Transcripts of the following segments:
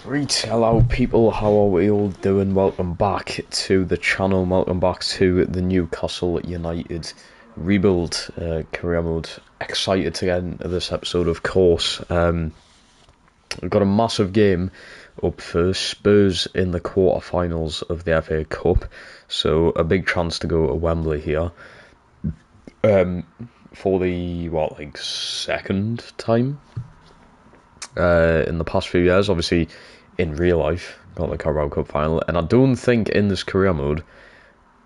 Right, hello people, how are we all doing? Welcome back to the channel, welcome back to the Newcastle United rebuild career mode. Excited to get into this episode, of course. We've got a massive game up for Spurs in the quarterfinals of the FA Cup, so a big chance to go to Wembley here for the, second time in the past few years. Obviously, in real life, got the Carabao Cup final, and I don't think in this career mode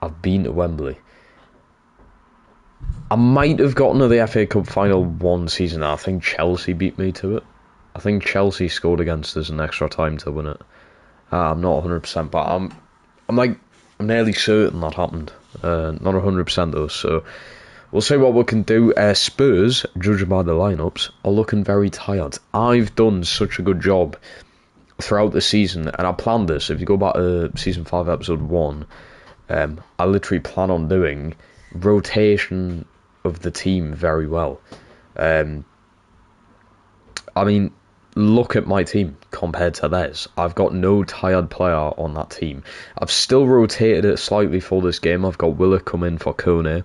I've been to Wembley. I might have gotten to the FA Cup final one season. I think Chelsea beat me to it. I think Chelsea scored against us in extra time to win it. I'm not 100%, but I'm nearly certain that happened. Not 100% though, so we'll see what we can do. Spurs, judging by the lineups, are looking very tired. I've done such a good job throughout the season, and I planned this. If you go back to season 5 episode 1, I literally plan on doing rotation of the team very well. Look at my team compared to theirs. I've got no tired player on that team. I've still rotated it slightly for this game. I've got Willock come in for Kone.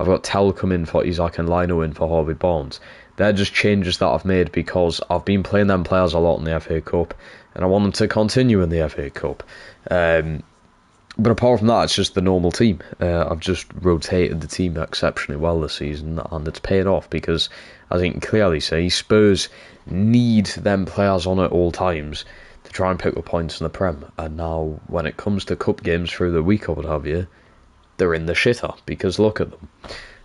I've got Tell come in for Isaac and Lino in for Harvey Barnes. They're just changes that I've made because I've been playing them players a lot in the FA Cup, and I want them to continue in the FA Cup. But apart from that, it's just the normal team. I've just rotated the team exceptionally well this season, and it's paid off because, as you can clearly see, Spurs need them players on at all times to try and pick up points in the Prem. And now, when it comes to cup games through the week or what have you, they're in the shitter because look at them.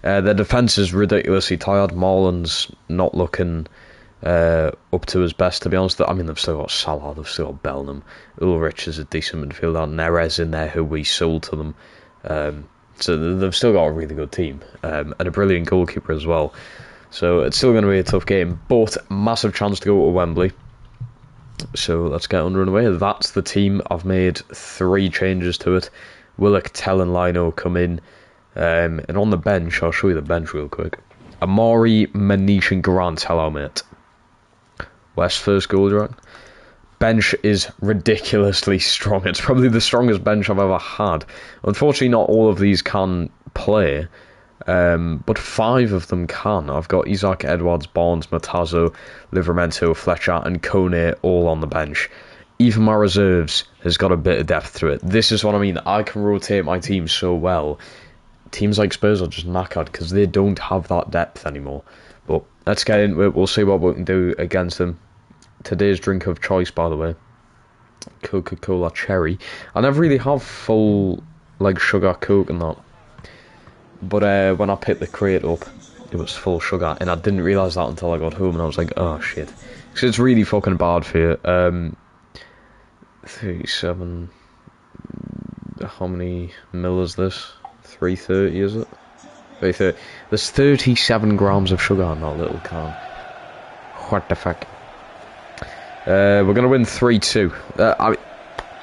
Their defence is ridiculously tired. Marlon's not looking up to his best, to be honest. I mean, they've still got Salah, they've still got Bellingham. Ulrich is a decent midfielder. Neres in there, who we sold to them. So they've still got a really good team, and a brilliant goalkeeper as well. So it's still going to be a tough game, but massive chance to go to Wembley. So let's get under and away. That's the team. I've made 3 changes to it. Willock, Tell and Lino come in. And on the bench, I'll show you the bench real quick. Amari, Manish and Grant. Hello, mate. West first goal, right? Bench is ridiculously strong. It's probably the strongest bench I've ever had. Unfortunately, not all of these can play, but 5 of them can. I've got Isaac, Edwards, Barnes, Matazo, Livramento, Fletcher and Kone all on the bench. Even my reserves has got a bit of depth to it. This is what I mean. I can rotate my team so well. Teams like Spurs are just knackered because they don't have that depth anymore. But let's get into it. We'll see what we can do against them. Today's drink of choice, by the way, Coca-Cola Cherry. I never really have full sugar Coke and that. But when I picked the crate up, it was full sugar, and I didn't realise that until I got home, and I was like, oh shit. Because it's really fucking bad for you. 37... How many mil is this? 330, is it? 330. There's 37 grams of sugar in that little can. What the fuck? We're going to win 3-2.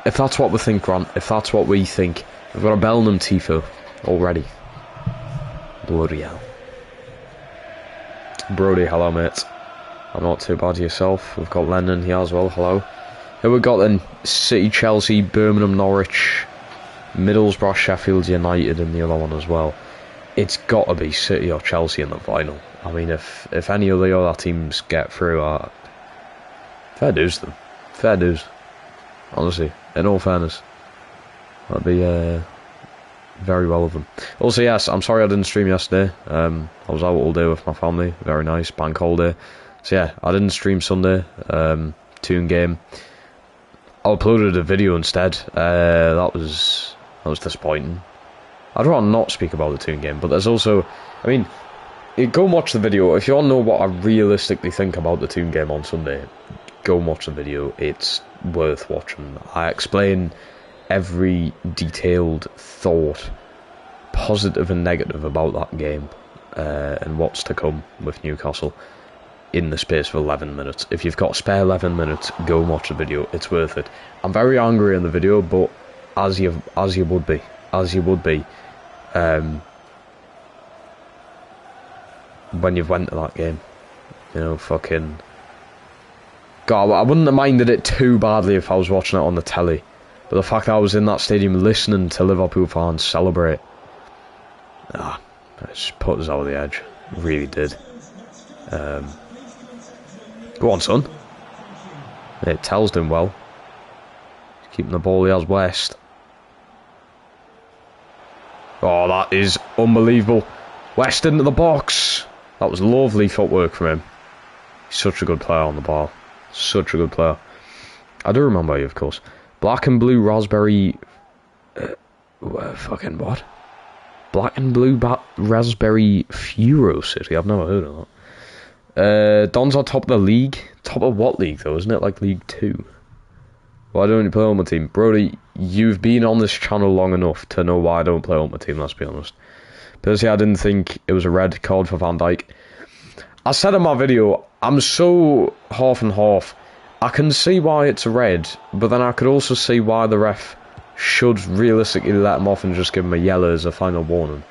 If that's what we think, Grant, if that's what we think, we've got a Bellingham tifo already. Bloody hell. Brody, hello, mate. I'm not too bad yourself. We've got Lennon here as well, hello. Who we got then? City, Chelsea, Birmingham, Norwich, Middlesbrough, Sheffield United in the other one as well. It's got to be City or Chelsea in the final. I mean, if any of the other teams get through, fair dues to them. Fair dues. Honestly, in all fairness. That'd be very well of them. Also, yes, I'm sorry I didn't stream yesterday. I was out all day with my family. Very nice, bank holiday. So yeah, I didn't stream Sunday. Toon game. I uploaded a video instead. That was disappointing. I'd rather not speak about the Toon game, but there's also, I mean, go and watch the video. If you want to know what I realistically think about the Toon game on Sunday, go and watch the video. It's worth watching. I explain every detailed thought, positive and negative, about that game and what's to come with Newcastle in the space of 11 minutes. If you've got a spare 11 minutes, go and watch the video. It's worth it. I'm very angry in the video, but as you would be, when you've went to that game, you know, fucking God, I wouldn't have minded it too badly if I was watching it on the telly. But the fact that I was in that stadium listening to Liverpool fans celebrate, it just put us over the edge. It really did. Go on, son. It tells him well. He's keeping the ball. He has West. Oh, that is unbelievable. West into the box. That was lovely footwork from him. He's such a good player on the ball. Such a good player. I do remember you, of course. Black and blue raspberry... fucking what? Black and blue raspberry Furo City. I've never heard of that. Don's on top of the league. Top of what league, though? Isn't it like League 2? Why don't you play on my team? Brody, you've been on this channel long enough to know why I don't play on my team, let's be honest. Personally, I didn't think it was a red card for Van Dijk. I said in my video, I'm so half and half. I can see why it's a red, but then I could also see why the ref should realistically let him off and just give him a yellow as a final warning.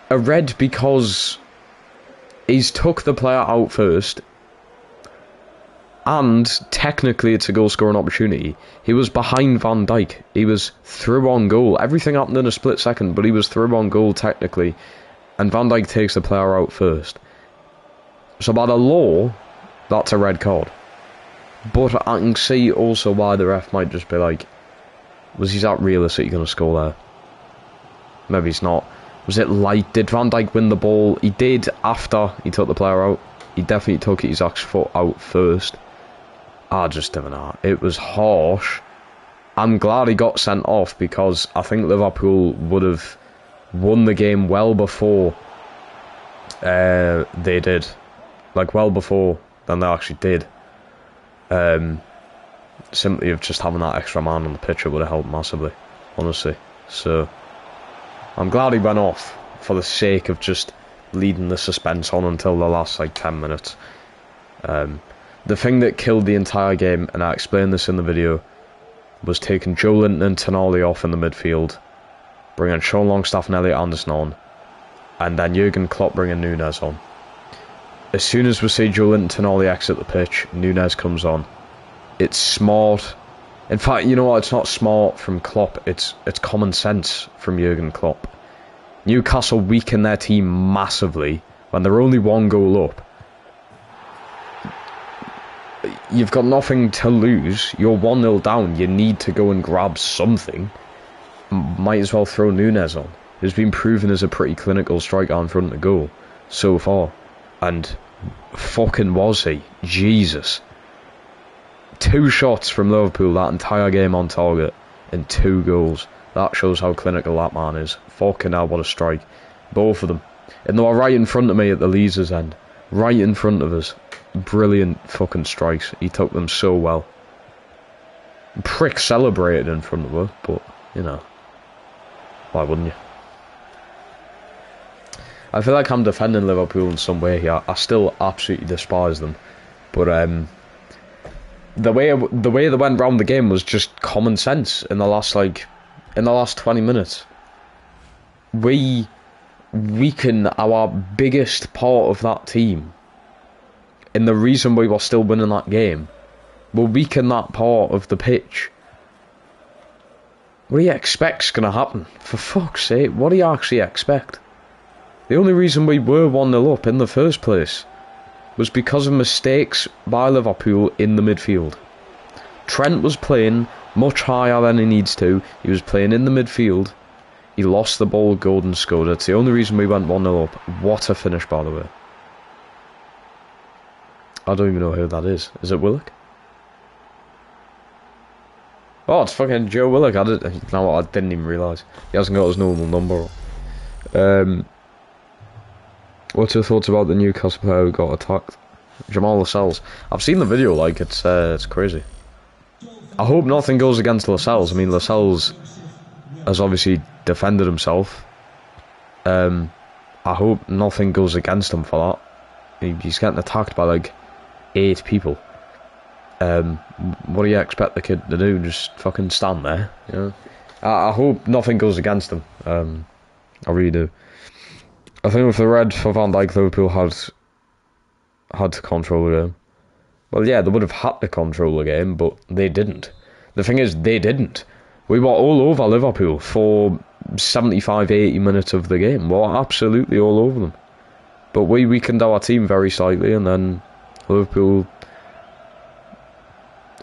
A red because he's took the player out first, and technically it's a goal scoring opportunity. He was behind Van Dijk. He was through on goal. Everything happened in a split second, but he was through on goal technically, and Van Dijk takes the player out first. So by the law, that's a red card. But I can see also why the ref might just be like, was he that realistic going to score there? Maybe he's not. Was it light? Did Van Dijk win the ball? He did after he took the player out. He definitely took Isaac's foot out first. I just don't know. It was harsh. I'm glad he got sent off because I think Liverpool would have won the game well before they did. Like, well before than they actually did. Simply of just having that extra man on the pitch, it would have helped massively, honestly. So, I'm glad he went off for the sake of just leading the suspense on until the last, like, 10 minutes. The thing that killed the entire game, and I explained this in the video, was taking Joe Linton and Tonali off in the midfield, bringing Sean Longstaff and Elliot Anderson on, and then Jurgen Klopp bringing Nunez on. As soon as we see Joe Linton and Tonali exit the pitch, Nunez comes on. It's smart. In fact, you know what? It's not smart from Klopp. It's common sense from Jurgen Klopp. Newcastle weaken their team massively when they're only one goal up. You've got nothing to lose. You're 1-0 down. You need to go and grab something. Might as well throw Nunez on, who's been proven as a pretty clinical striker in front of the goal so far. And fucking was he. Jesus. 2 shots from Liverpool that entire game on target and 2 goals. That shows how clinical that man is. Fucking hell, what a strike. Both of them. And they were right in front of me at the Leazer's end. Right in front of us. Brilliant fucking strikes. He took them so well. Prick celebrated in front of her, but, you know, why wouldn't you? I feel like I'm defending Liverpool in some way here. I still absolutely despise them. But the way they went round the game was just common sense in the last 20 minutes. We weaken our biggest part of that team. And the reason we were still winning that game, we'll weaken that part of the pitch. What do you expect's going to happen? For fuck's sake, what do you actually expect? The only reason we were 1-0 up in the first place was because of mistakes by Liverpool in the midfield. Trent was playing much higher than he needs to. He was playing in the midfield. He lost the ball, Gordon scored. It's the only reason we went 1-0 up. What a finish, by the way. I don't even know who that is. Is it Willock? Oh, it's fucking Joe Willock. I didn't even realise. He hasn't got his normal number. What's your thoughts about the Newcastle player who got attacked? Jamal Lascelles. I've seen the video, like, it's crazy. I hope nothing goes against Lascelles. I mean, Lascelles has obviously defended himself. I hope nothing goes against him for that. He's getting attacked by, like, 8 people. What do you expect the kid to do? Just fucking stand there, you know? I hope nothing goes against him. I really do. I think with the red for Van Dijk, Liverpool had to control the game. Well, yeah, they would have had to control the game, but they didn't. The thing is, they didn't. We were all over Liverpool for 75, 80 minutes of the game. We were absolutely all over them. But we weakened our team very slightly, and then Liverpool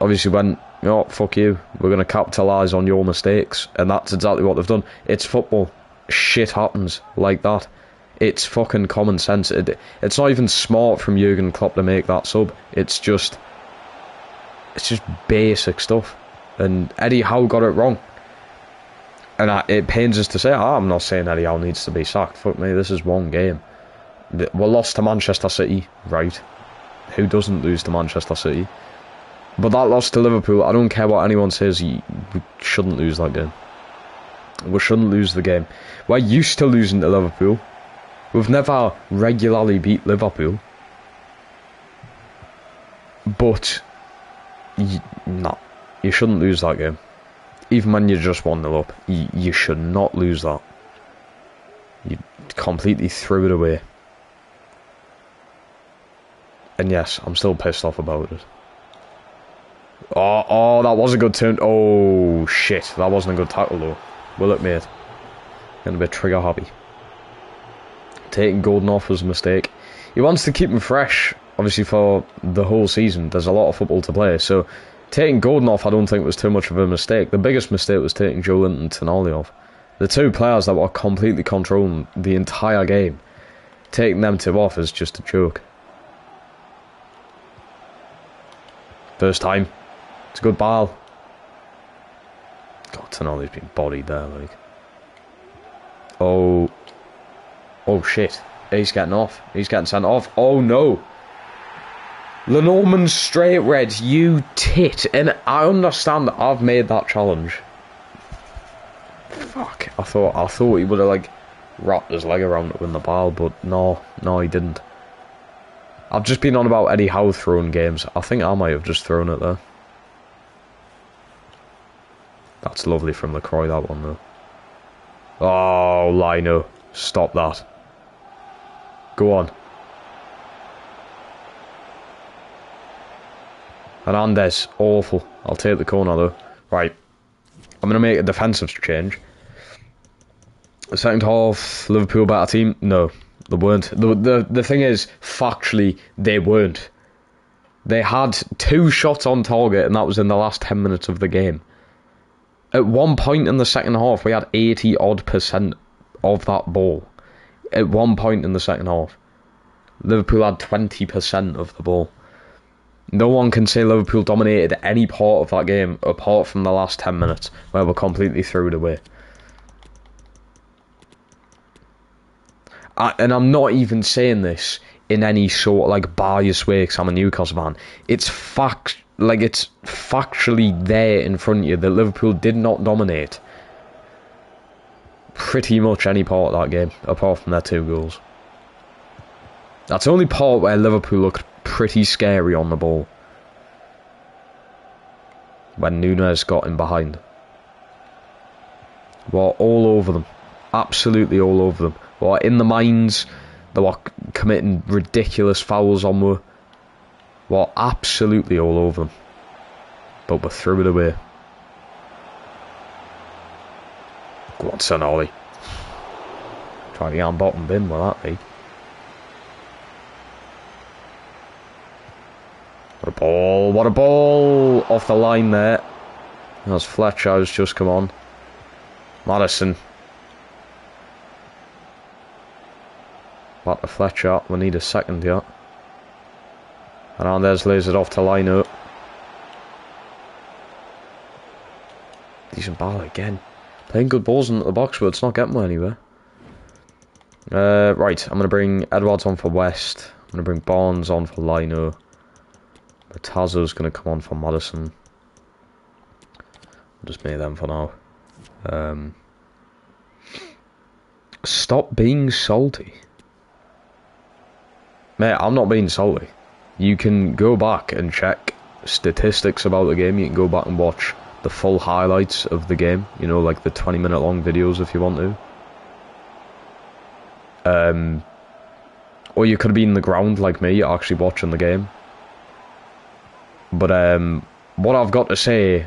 obviously went, oh, fuck you, we're going to capitalise on your mistakes. And that's exactly what they've done. It's football. Shit happens like that. It's fucking common sense. It's not even smart from Jurgen Klopp to make that sub. It's just basic stuff. And Eddie Howe got it wrong. And it pains us to say, I'm not saying Eddie Howe needs to be sacked. Fuck me, this is one game. We lost to Manchester City, right? Who doesn't lose to Manchester City? But that loss to Liverpool, I don't care what anyone says, we shouldn't lose that game. We shouldn't lose the game. We're used to losing to Liverpool. We've never regularly beat Liverpool. But, no, you shouldn't lose that game. Even when you're just 1-0 up, you should not lose that. You completely threw it away. And yes, I'm still pissed off about it. Oh, that was a good turn. Oh, shit. That wasn't a good tackle, though. Will it, mate? Getting a bit trigger happy. Taking Gordon off was a mistake. He wants to keep him fresh, obviously, for the whole season. There's a lot of football to play, so taking Gordon off I don't think was too much of a mistake. The biggest mistake was taking Joe Linton and Tonali off. The two players that were completely controlling the entire game. Taking them two off is just a joke. First time. It's a good ball. God, Tonali's been bodied there, like. Oh. Oh, shit. He's getting off. He's getting sent off. Oh, no. Lenormand straight red, you tit. And I understand that I've made that challenge. Fuck. I thought he would have, like, wrapped his leg around it with the ball, but no, he didn't. I've just been on about Eddie Howe throwing games. I think I might have just thrown it there. That's lovely from LaCroix, that one, though. Oh, Lino. Stop that. Go on. Hernandez. Awful. I'll take the corner, though. Right. I'm going to make a defensive change. The second half, Liverpool better team? No, they weren't. The thing is, factually, they weren't. They had 2 shots on target, and that was in the last 10 minutes of the game. At one point in the second half, we had 80-odd% of that ball. At one point in the second half. Liverpool had 20% of the ball. No one can say Liverpool dominated any part of that game, apart from the last 10 minutes, where we completely threw it away. And I'm not even saying this in any sort of like biased way because I'm a Newcastle fan. It's it's factually there in front of you that Liverpool did not dominate pretty much any part of that game, apart from their 2 goals. That's the only part where Liverpool looked pretty scary on the ball. When Núñez got in behind. We're all over them. Absolutely all over them. We're in the mines. They were committing ridiculous fouls on me. We're absolutely all over them. But we threw it away. Go on, Sonali. Try to get on bottom bin with that, eh? What a ball, what a ball! Off the line there. That's Fletcher who's just come on. Maddison. Back to Fletcher, we need a second here. Hernandez lays it off to Lino. Decent ball again. Playing good balls into the box, but it's not getting me anywhere. Right, I'm going to bring Edwards on for West. I'm going to bring Barnes on for Lino. Tazo's going to come on for Maddison. I'll just make them for now. Stop being salty. Mate, I'm not being salty. You can go back and check statistics about the game. You can go back and watch the full highlights of the game. You know, like the 20-minute long videos if you want to. Or you could have been in the ground like me, actually watching the game. But what I've got to say,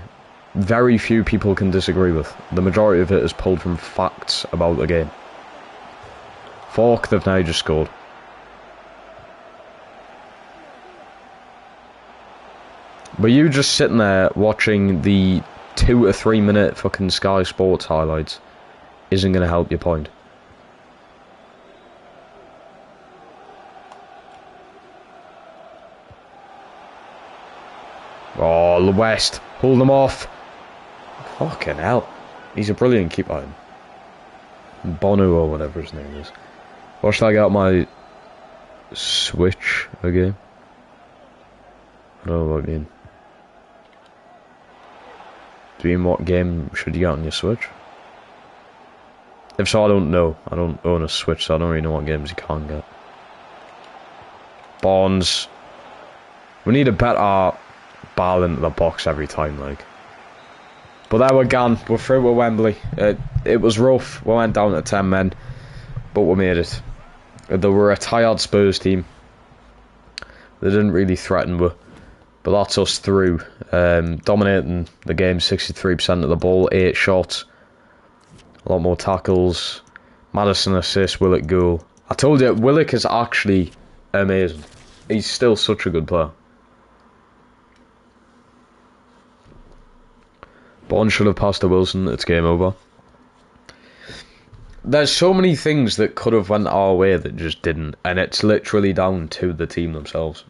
very few people can disagree with. The majority of it is pulled from facts about the game. Fork, they've now just scored. But you just sitting there watching the 2 to 3 minute fucking Sky Sports highlights isn't going to help your point. Oh, the West. Hold them off. Fucking hell. He's a brilliant keeper. Bono or whatever his name is. What should I get out my Switch again? I don't know what I mean. Do you mean what game should you get on your Switch? If so, I don't know. I don't own a Switch, so I don't really know what games you can get. Bonds. We need a better ball into the box every time, like. But there we're gone. We're through with Wembley. It was rough. We went down to 10 men, but we made it. They were a tired Spurs team. They didn't really threaten us, but that's us through. Dominating the game, 63% of the ball, 8 shots, a lot more tackles. Maddison assist, Willock goal. I told you, Willock is actually amazing. He's still such a good player. Bond should have passed to Wilson. It's game over. There's so many things that could have went our way that just didn't, and it's literally down to the team themselves.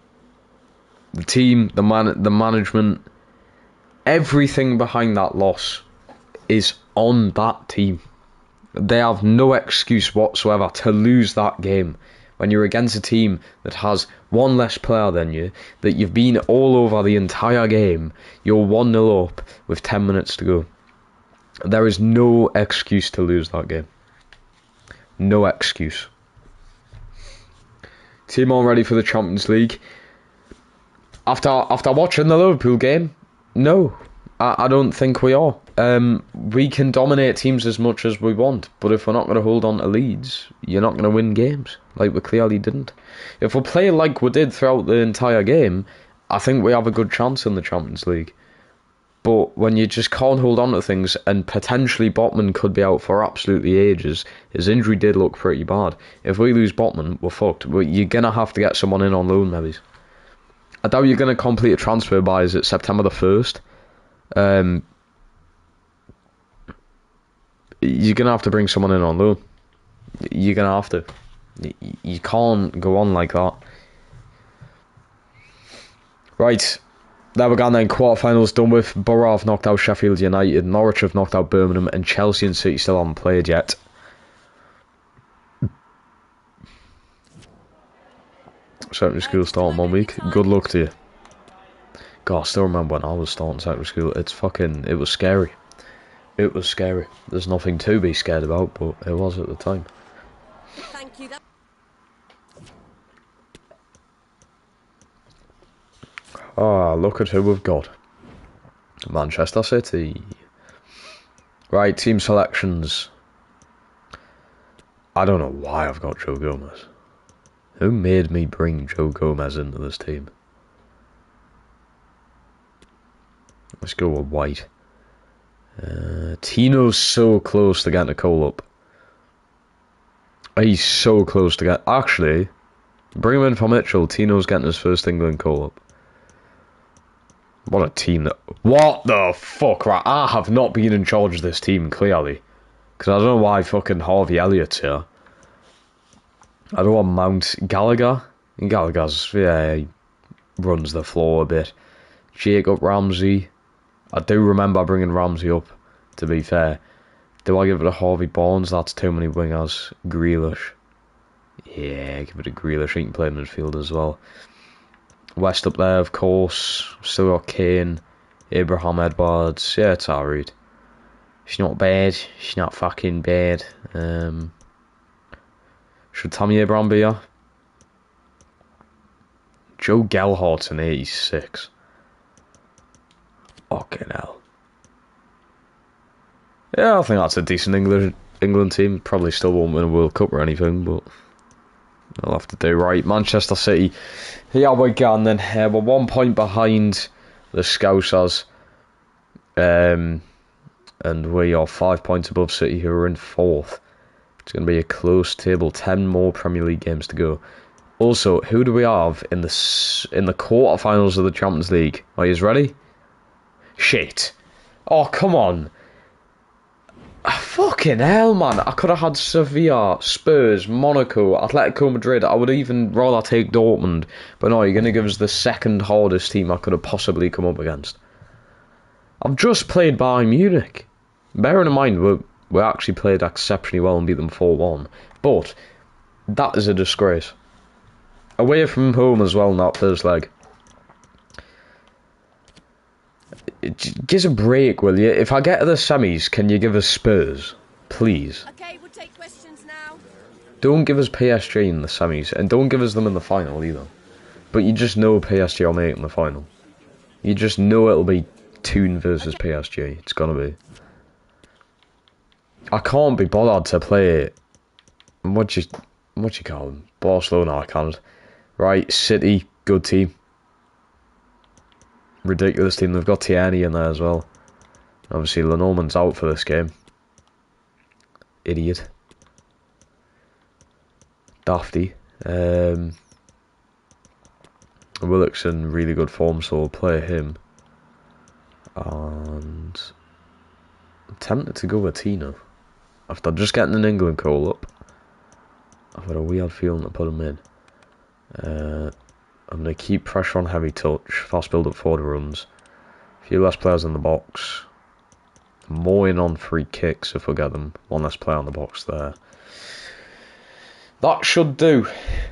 The team, the management, everything behind that loss is on that team. They have no excuse whatsoever to lose that game when you're against a team that has one less player than you, that you've been all over the entire game, you're 1-0 up with 10 minutes to go. There is no excuse to lose that game. No excuse. Team all ready for the Champions League. After watching the Liverpool game, no, I don't think we are. We can dominate teams as much as we want, but if we're not going to hold on to leads, you're not going to win games, like we clearly didn't. If we play like we did throughout the entire game, I think we have a good chance in the Champions League. But when you just can't hold on to things, and potentially Botman could be out for absolutely ages, his injury did look pretty bad. If we lose Botman, we're fucked. You're going to have to get someone in on loan, maybe. I doubt you're going to complete a transfer by, is it September the 1st? You're going to have to bring someone in on loan. You're going to have to. You can't go on like that. Right. There we go then. Quarterfinals done with. Borough have knocked out Sheffield United. Norwich have knocked out Birmingham. And Chelsea and City still haven't played yet. Secondary school starting 1 week. Good luck to you. God, I still remember when I was starting secondary school. It was scary. It was scary. There's nothing to be scared about, but it was at the time. Thank you. Ah, look at who we've got. Manchester City. Right, team selections. I don't know why I've got Joe Gomez. Who made me bring Joe Gomez into this team? Let's go with White. Tino's so close to getting a call up. He's so close to get... Actually, bring him in for Mitchell. Tino's getting his first England call up. What a team that... What the fuck, right? I have not been in charge of this team, clearly. Because I don't know why fucking Harvey Elliott's here. I don't want Mount Gallagher. Gallagher's, yeah, he runs the floor a bit. Jacob Ramsey. I do remember bringing Ramsey up, to be fair. Do I give it to Harvey Barnes? That's too many wingers. Grealish. Yeah, give it to Grealish. He can play midfield as well. West up there, of course. Still got Kane. Abraham Edwards. Yeah, it's alright. She's not bad. She's not fucking bad. Should Tammy Abraham be here? Joe Gelhart's an 86. Fucking hell. Yeah, I think that's a decent England team. Probably still won't win a World Cup or anything, but they'll have to do right. Manchester City. Here we go, and then we're 1 point behind the Scousers. And we are 5 points above City, who are in 4th. It's going to be a close table. 10 more Premier League games to go. Also, who do we have in the quarterfinals of the Champions League? Are you ready? Shit. Oh, come on. Fucking hell, man. I could have had Sevilla, Spurs, Monaco, Atletico Madrid. I would even rather take Dortmund. But no, you're going to give us the second hardest team I could have possibly come up against. I've just played Bayern Munich. Bearing in mind, we actually played exceptionally well and beat them 4-1. But that is a disgrace. Away from home as well in that first leg. Give us a break, will you? If I get to the semis, can you give us Spurs? Please. Okay, we'll take questions now. Don't give us PSG in the semis, and don't give us them in the final either. But you just know PSG will make it in the final. You just know it'll be Toon versus PSG. It's gonna be. I can't be bothered to play. What you call them? Barcelona. I can't. Right, City, good team. Ridiculous team. They've got Tierney in there as well. Obviously, Lenormand's out for this game. Idiot. Dafty. Willock's in really good form, so we'll play him. And I'm tempted to go with Tino. After just getting an England call up, I've got a weird feeling to put him in. I'm going to keep pressure on heavy touch, fast build up forward runs, a few less players in the box, more in on free kicks if we get them, one less player on the box there. That should do.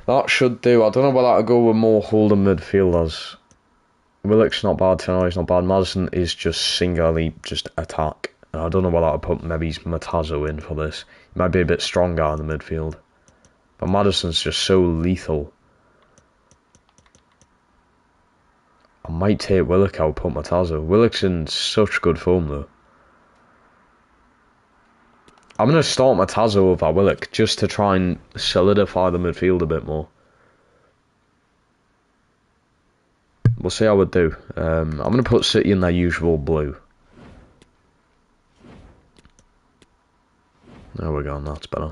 That should do. I don't know whether I'll go with more holding midfielders. Willock's not bad, Tenori's not bad. Madison is just singularly just attack. And I don't know whether I'll put maybe Matazzo in for this. He might be a bit stronger in the midfield. But Madison's just so lethal. I might take Willock out, put Matazzo. Willock's in such good form though. I'm going to start Matazzo over Willock just to try and solidify the midfield a bit more. We'll see how we do. I'm going to put City in their usual blue. There we go, that's better.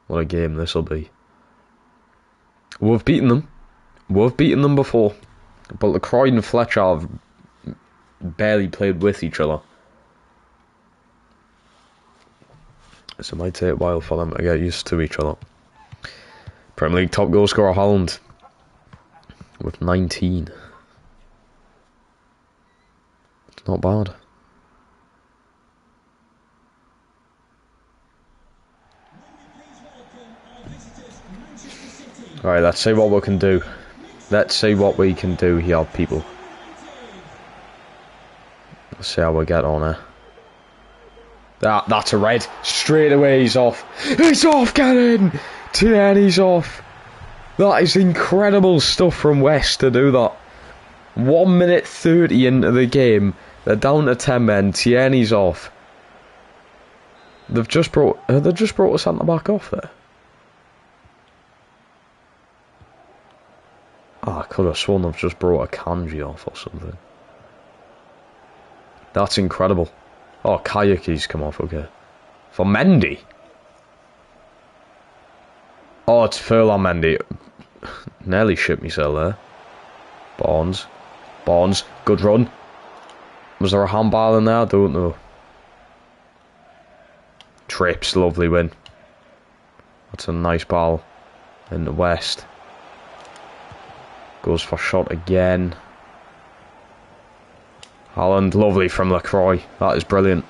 What a game this will be. We've beaten them. We've beaten them before. But LaCroix and Fletcher have barely played with each other. So it might take a while for them to get used to each other. Premier League top goal scorer Haaland with 19. It's not bad. Alright, let's see what we can do. Let's see what we can do here, people. Let's see how we get on here. That's a red. Straight away he's off. He's off, get in! Tierney's off. That is incredible stuff from West to do that. 1 minute 30 into the game. They're down to 10 men. Tierney's off. They've just brought a centre back off there. Oh, I could have sworn they've just brought a Kanji off or something. That's incredible. Oh, Kayaki's come off, okay. For Mendy. Oh, it's Furlong Mendy. Nearly shit myself there. Barnes. Good run. Was there a handball in there? I don't know. Trips, lovely win. That's a nice ball in the West. Goes for shot again. Haaland, lovely from LaCroix. That is brilliant.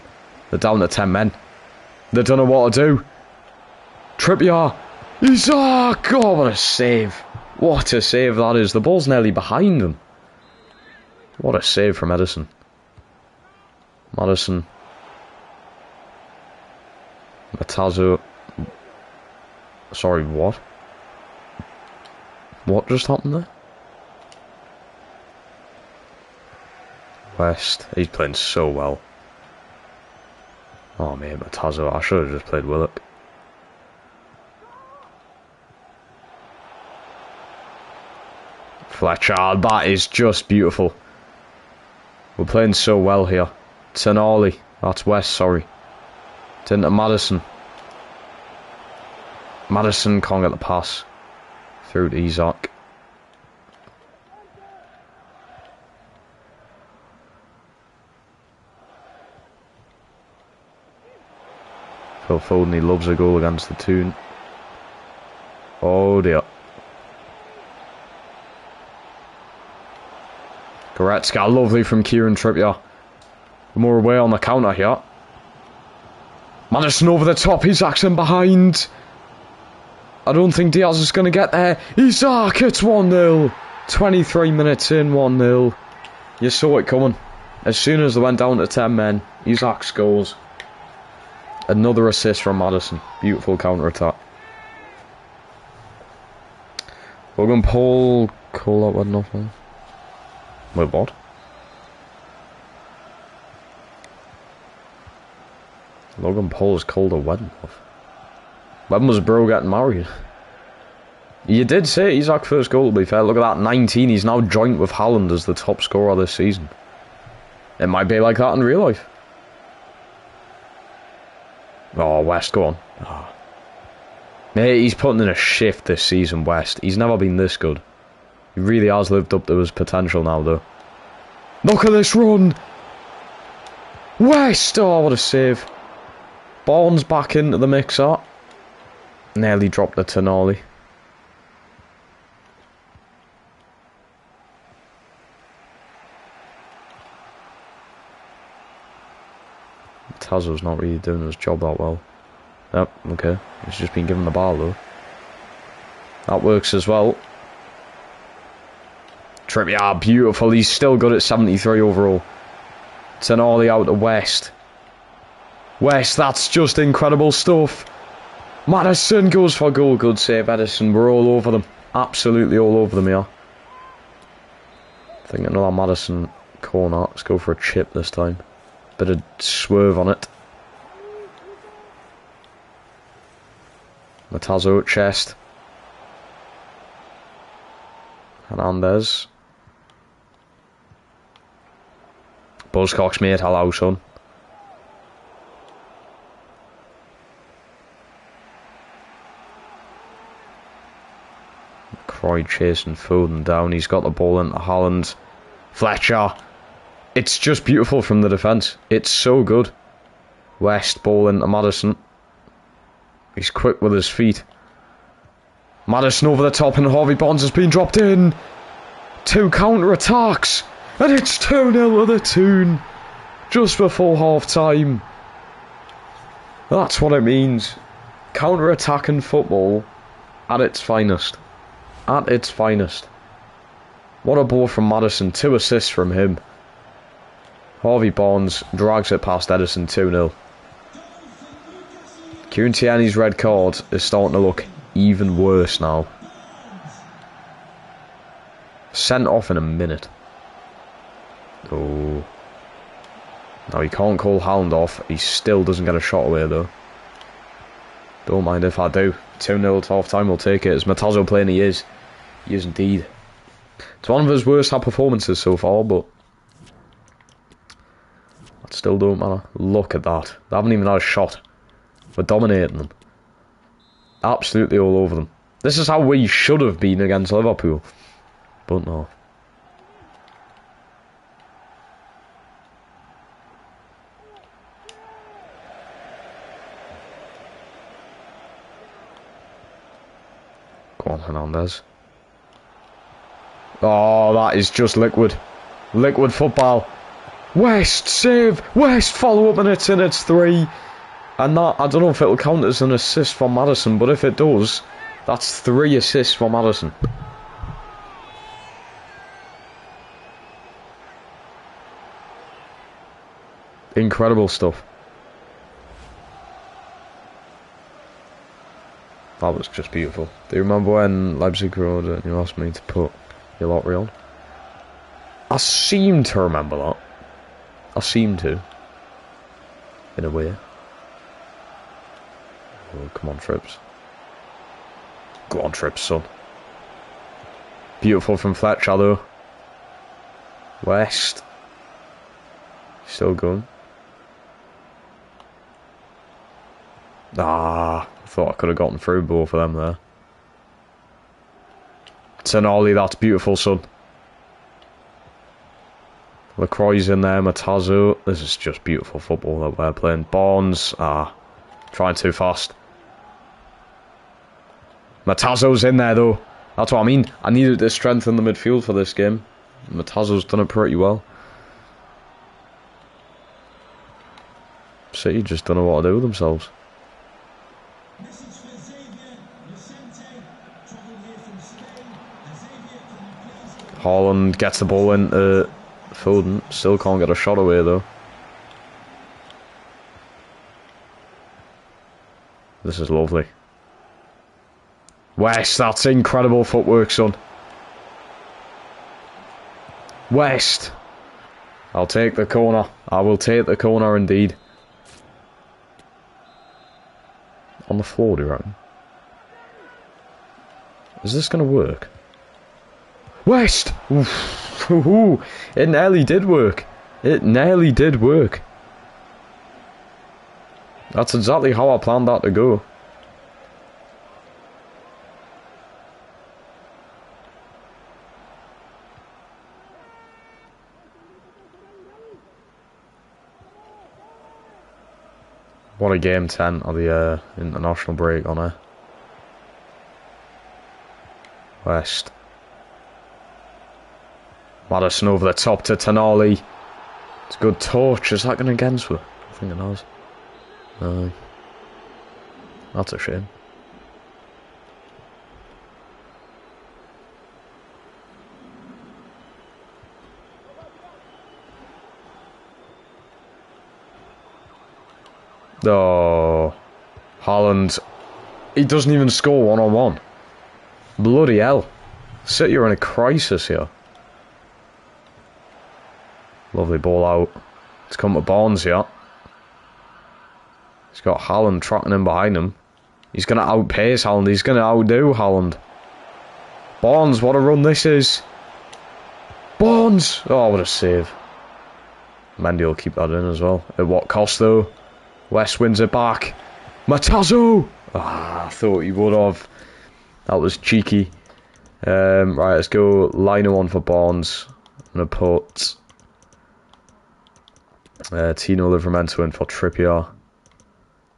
They're down to 10 men. They don't know what to do. Trippier. He's... Oh, God, what a save. What a save that is. The ball's nearly behind them. What a save from Edison. Madison. Matazzo. Sorry, what? What just happened there? West. He's playing so well. Oh, man, Matazzo. I should have just played Willock. Fletcher. That is just beautiful. We're playing so well here. Tonali. That's West, sorry. It's into Maddison. Maddison can't get the pass. Through to Isaac. Phil Foden, he loves a goal against the Toon. Oh dear. Goretzka, lovely from Kieran Trippier. More away on the counter here. Maddison over the top, Isaac's in behind. I don't think Diaz is going to get there. Isaac, it's 1-0. 23 minutes in, 1-0. You saw it coming. As soon as they went down to 10 men, Isaac scores. Another assist from Maddison. Beautiful counter-attack. Logan Paul, call that one nothing. Wait, what? Logan Paul's called a wedding off. When was bro getting married? You did say Isaac first goal, to be fair. Look at that, 19. He's now joint with Haaland as the top scorer this season. It might be like that in real life. Oh, West, go on. Oh. Mate, he's putting in a shift this season, West. He's never been this good. He really has lived up to his potential now, though. Look at this run! West! Oh, what a save. Barnes back into the mixer. Nearly dropped the Tonali. Tazo's not really doing his job that well. Yep, okay. He's just been given the ball though. That works as well. Trippier, beautiful. He's still good at 73 overall. Tonali out to West. West, that's just incredible stuff. Maddison goes for goal. Good save, Edison. We're all over them. Absolutely all over them here. I think another Maddison corner. Let's go for a chip this time. Bit of swerve on it. Matazo chest. Hernandez. Buzzcock's mate, hello son. Croy chasing Foden down. He's got the ball into Haaland. Fletcher. It's just beautiful from the defence. It's so good. West ball into Maddison. He's quick with his feet. Maddison over the top and Harvey Barnes has been dropped in. 2 counter-attacks. And it's 2-0 to the Toon. Just before half-time. That's what it means. Counter-attacking football at its finest. At its finest. What a ball from Maddison. 2 assists from him. Harvey Barnes drags it past Edison. 2-0. Kieran Tierney's red card is starting to look even worse now. Sent off in a minute. Oh. Now he can't call Haaland off. He still doesn't get a shot away though. Don't mind if I do. 2-0 to half time, we'll take it. As Matazo playing, he is. He is indeed. It's one of his worst performances so far, but that still don't matter. Look at that. They haven't even had a shot. We're dominating them. Absolutely all over them. This is how we should have been against Liverpool. But no. Go on, Hernandez. Oh, that is just liquid. Liquid football. West, save. West, follow up and it's in. It's 3. And that, I don't know if it'll count as an assist for Maddison, but if it does, that's 3 assists for Maddison. Incredible stuff. That was just beautiful. Do you remember when Leipzig rode and you asked me to put your lottery on? I seem to remember that. I seem to. In a way. Oh, come on, Trips. Go on, Trips, son. Beautiful from Fletcher, though. West. Still going. Ah, I thought I could have gotten through both of them there. Tonali, that's beautiful, son. LaCroix's in there, Matazzo. This is just beautiful football that we're playing. Barnes, trying too fast. Matazzo's in there though. That's what I mean. I needed to strengthen the midfield for this game. Matazzo's done it pretty well. City just don't know what to do with themselves. Haaland gets the ball into Foden. Still can't get a shot away though. This is lovely. West, that's incredible footwork, son. West. I'll take the corner. I will take the corner indeed. On the floor, do you reckon? Is this going to work? West! Oof. Ooh. It nearly did work. It nearly did work. That's exactly how I planned that to go. What a game 10 of the international break on her. West. Maddison over the top to Tonali. It's a good touch. Is that going against her? I think it has. That's a shame. Oh, Haaland. He doesn't even score one-on-one. Bloody hell. City are in a crisis here. Lovely ball out. It's come to Barnes here. He's got Haaland trotting in behind him. He's going to outpace Haaland. He's going to outdo Haaland. Barnes, what a run this is. Barnes! Oh, what a save. Mendy will keep that in as well. At what cost though? West wins it back. Matazzo! Ah, I thought he would have. That was cheeky. Right, let's go liner one for Barnes. I'm going to put Tino Livramento in for Trippier.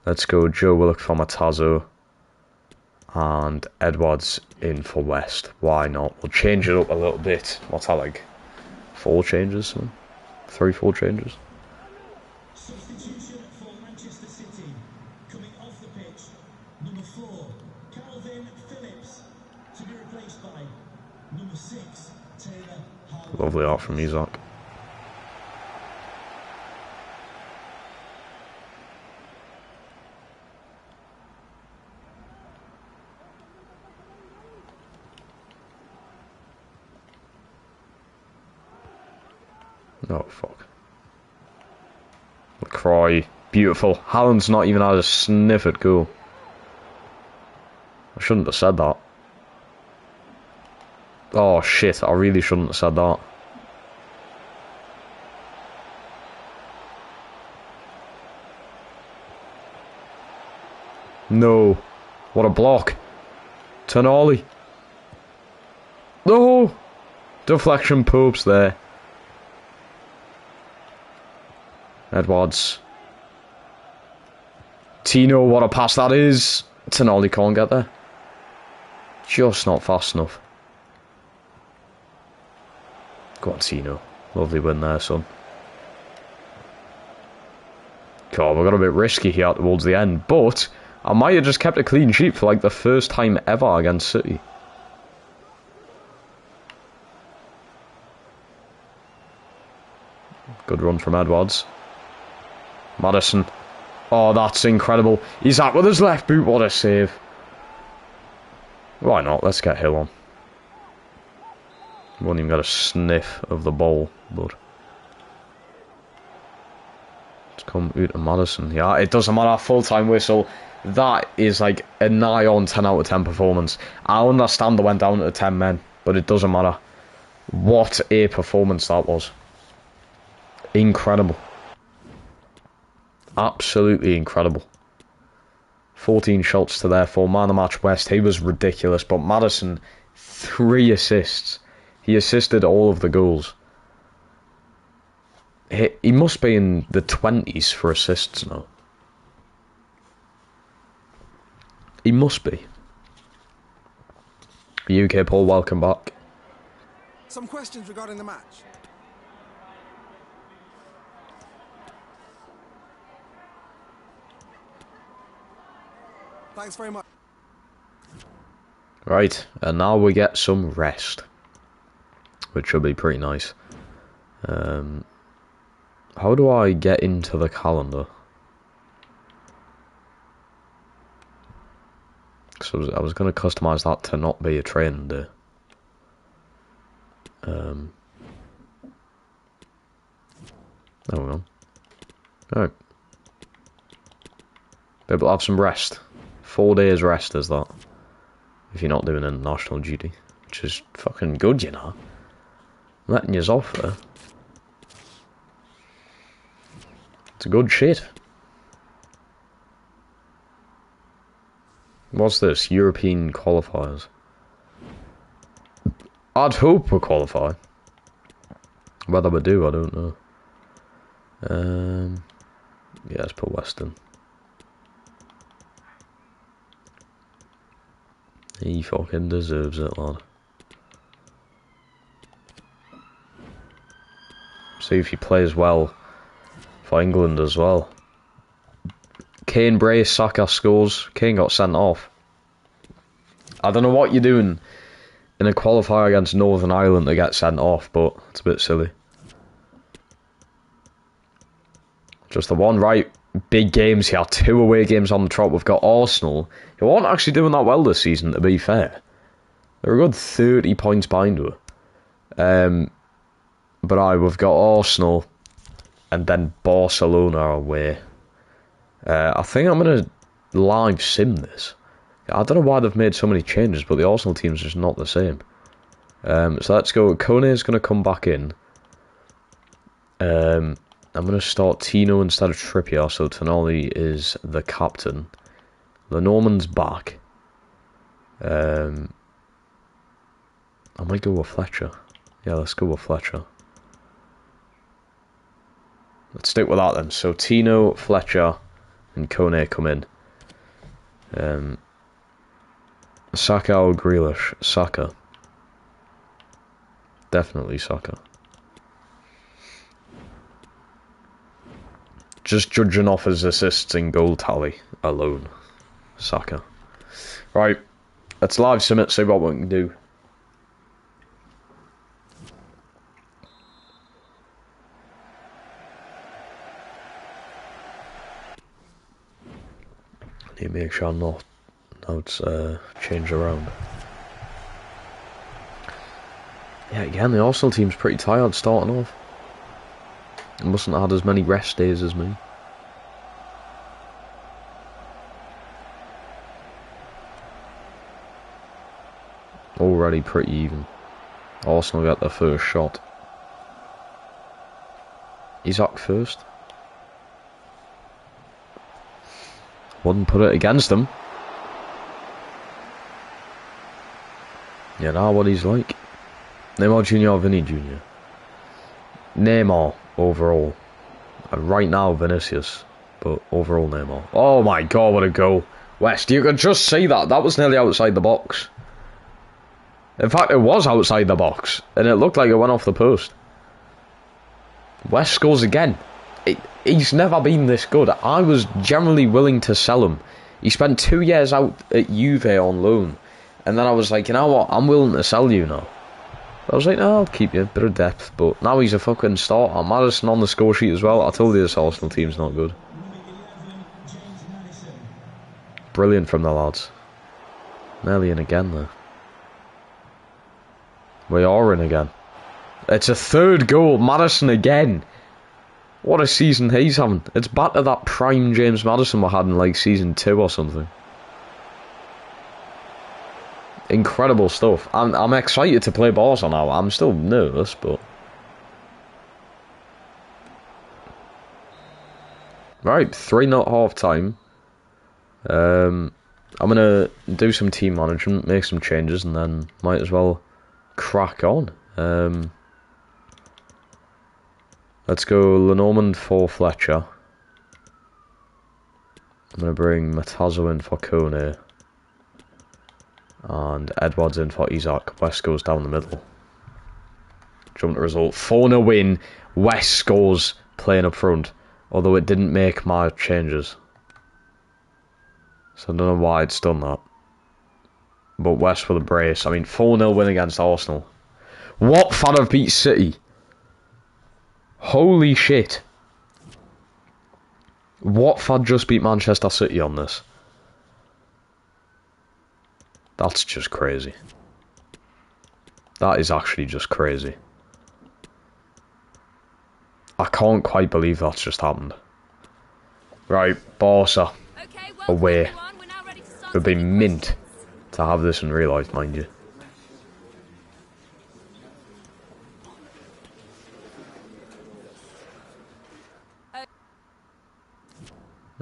Let's go Joe Willock for Matazzo. And Edwards in for West. Why not? We'll change it up a little bit. What's that like? 4 changes? 3-4 changes? Substitution for Manchester City. Coming off the pitch, number 4, Calvin Phillips, to be replaced by number 6, Taylor Howard. Lovely art from Isaac. Oh, fuck. LaCroix. Beautiful. Haaland's not even had a sniff at goal. I shouldn't have said that. Oh, shit. I really shouldn't have said that. No. What a block. Tonali. No. Deflection Popes there. Edwards. Tino, what a pass that is. Tonali can't get there. Just not fast enough. Go on, Tino. Lovely win there, son. God, we got a bit risky here towards the end, but I might have just kept a clean sheet for like the first time ever against City. Good run from Edwards. Maddison. Oh, that's incredible. He's out with his left boot. What a save. Why not? Let's get Hill on. Won't even got a sniff of the ball, but it's come out to Maddison. Yeah, it doesn't matter. Full-time whistle. That is like a nigh on 10 out of 10 performance. I understand they went down to 10 men, but it doesn't matter. What a performance that was. Incredible. Absolutely incredible. 14 shots to their 4. Man of the match West. He was ridiculous. But Maddison, 3 assists. He assisted all of the goals. He must be in the 20s for assists now. He must be. UK Paul, welcome back. Some questions regarding the match. Thanks very much. Right, and now we get some rest, which should be pretty nice. How do I get into the calendar? So I was going to customize that to not be a training day. There we go. Alright. Be able to have some rest. 4 days rest is that. If you're not doing international duty. Which is fucking good, you know. I'm letting yous off there. It's a good shit. What's this? European qualifiers. I'd hope we qualify. Whether we do, I don't know. Yeah, let's put Western. He fucking deserves it, lad. See if he plays well for England as well. Kane brace, Saka scores. Kane got sent off. I don't know what you're doing in a qualifier against Northern Ireland to get sent off, but it's a bit silly. Just the one right big games here. 2 away games on the trot. We've got Arsenal, who aren't actually doing that well this season, to be fair. They're a good 30 points behind her. But we've got Arsenal and then Barcelona away. I think I'm going to live sim this. I don't know why they've made so many changes, but the Arsenal team's just not the same. So let's go. Kone's going to come back in. I'm going to start Tino instead of Trippier, so Tonali is the captain. Lenormand's back. I might go with Fletcher. Yeah, let's go with Fletcher. Let's stick with that then. So Tino, Fletcher, and Kone come in. Saka or Grealish? Saka. Definitely Saka. Just judging off his assists and goal tally alone. Saka. Right. Let's live sim it, see what we can do. Need to make sure I'm not notes change around. Yeah, again, the Arsenal team's pretty tired starting off. It mustn't have had as many rest days as me. Already pretty even. Arsenal got their first shot. Isaac first. Wouldn't put it against them. You know what he's like. Neymar Jr. or Vinny Jr. Neymar overall. Right now Vinicius, but overall Neymar. Oh my god, what a goal. West, you could just see that. That was nearly outside the box. In fact, it was outside the box, and it looked like it went off the post. West scores again. He's never been this good. I was generally willing to sell him. He spent 2 years out at Juve on loan, and then I was like, you know what, I'm willing to sell you now. I was like, no, I'll keep you, a bit of depth, but now he's a fucking starter. Maddison on the score sheet as well. I told you this Arsenal team's not good. Brilliant from the lads. Nearly in again there. We are in again. It's a third goal. Maddison again. What a season he's having. It's back to that prime James Maddison we had in like season 2 or something. Incredible stuff. I'm excited to play Barca now. I'm still nervous, but Right, 3-0 at half time. I'm gonna do some team management, make some changes, and then might as well crack on. Let's go Lenormand for Fletcher. I'm gonna bring Matazo in for Kone. And Edwards in for Isaac. West goes down the middle. Jump to result. 4-0 win. West scores playing up front. Although it didn't make my changes. So I don't know why it's done that. But West with a brace. I mean, 4-0 win against Arsenal. Watford have beat City. Holy shit. Watford just beat Manchester City on this. That's just crazy. That is actually just crazy. I can't quite believe that's just happened. Right, Barca. Okay, Away. everyone. We're now ready to start It would be taking mint questions. to have this in real life, mind you.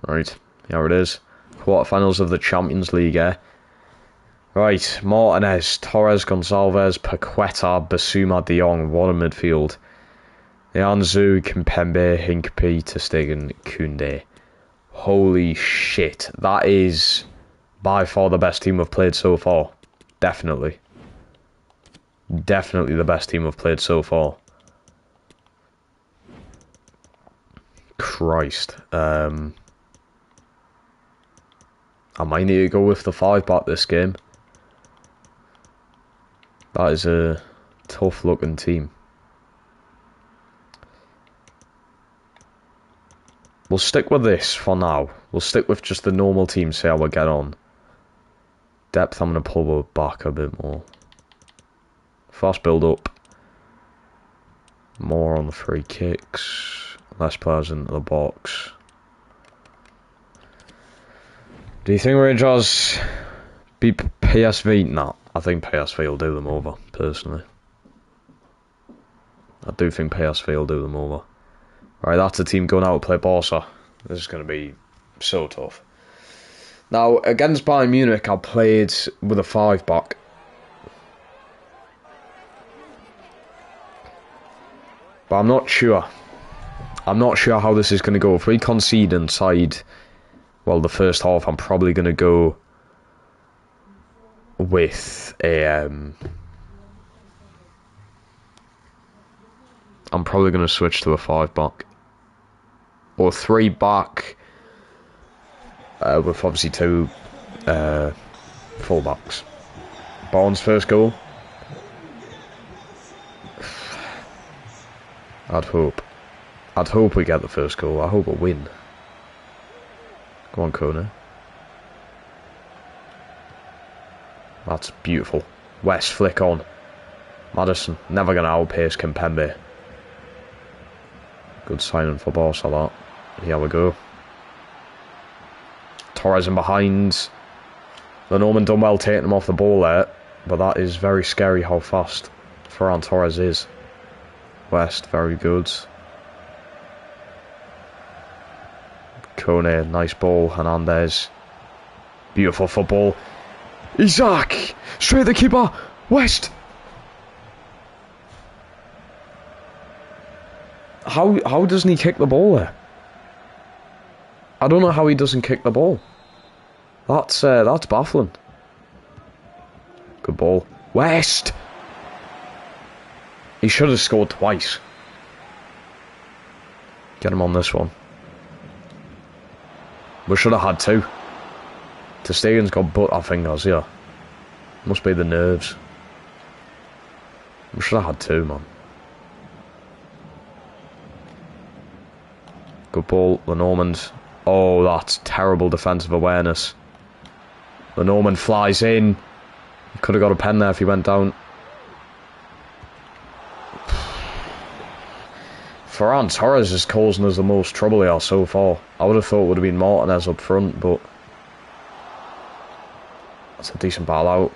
Right, here it is. Quarterfinals of the Champions League, eh? Right, Martinez, Torres, Gonçalves, Paqueta, Basuma, De Jong, what a midfield. Nianzou, Kimpembe, Hinkpie, Ter Stegen, Koundé. Holy shit, that is by far the best team we've played so far. Definitely. Definitely the best team we've played so far. Christ. I might need to go with the 5-back this game. That is a tough looking team. We'll stick with this for now. We'll stick with just the normal team, see how we get on. Depth, I'm going to pull back a bit more. Fast build up. More on the free kicks. Less players into the box. Do you think Rangers beat PSV? No, I think PSV will do them over, personally. I do think PSV will do them over. Right, that's a team going out to play Barca. This is going to be so tough. Now, against Bayern Munich, I played with a 5-back. But I'm not sure. I'm not sure how this is going to go. If we concede inside, well, the first half, I'm probably going to go with a... I'm probably going to switch to a 5-back. Or 3-back. With obviously 2 full-backs. Barnes first goal. I'd hope we get the first goal. I hope we win. Go on, Kone. That's beautiful. West flick on. Maddison never going to outpace Kimpembe. Good signing for Barca, that. Here we go. Torres in behind. Lenormand done well taking him off the ball there, but that is very scary how fast Ferran Torres is. West, very good. Kone, nice ball. Hernandez. Beautiful football. Isaac! Straight at the keeper! West! How doesn't he kick the ball there? I don't know how he doesn't kick the ball. That's baffling. Good ball. West! He should have scored twice. Get him on this one. We should have had 2. Ter Stegen's got butt our fingers, yeah. Must be the nerves. We should have had 2, man. Good ball, Lenormand. Oh, that's terrible defensive awareness. Lenormand flies in. Could have got a pen there if he went down. Ferran Torres is causing us the most trouble here so far. I would have thought it would have been Martinez up front, but that's a decent ball out.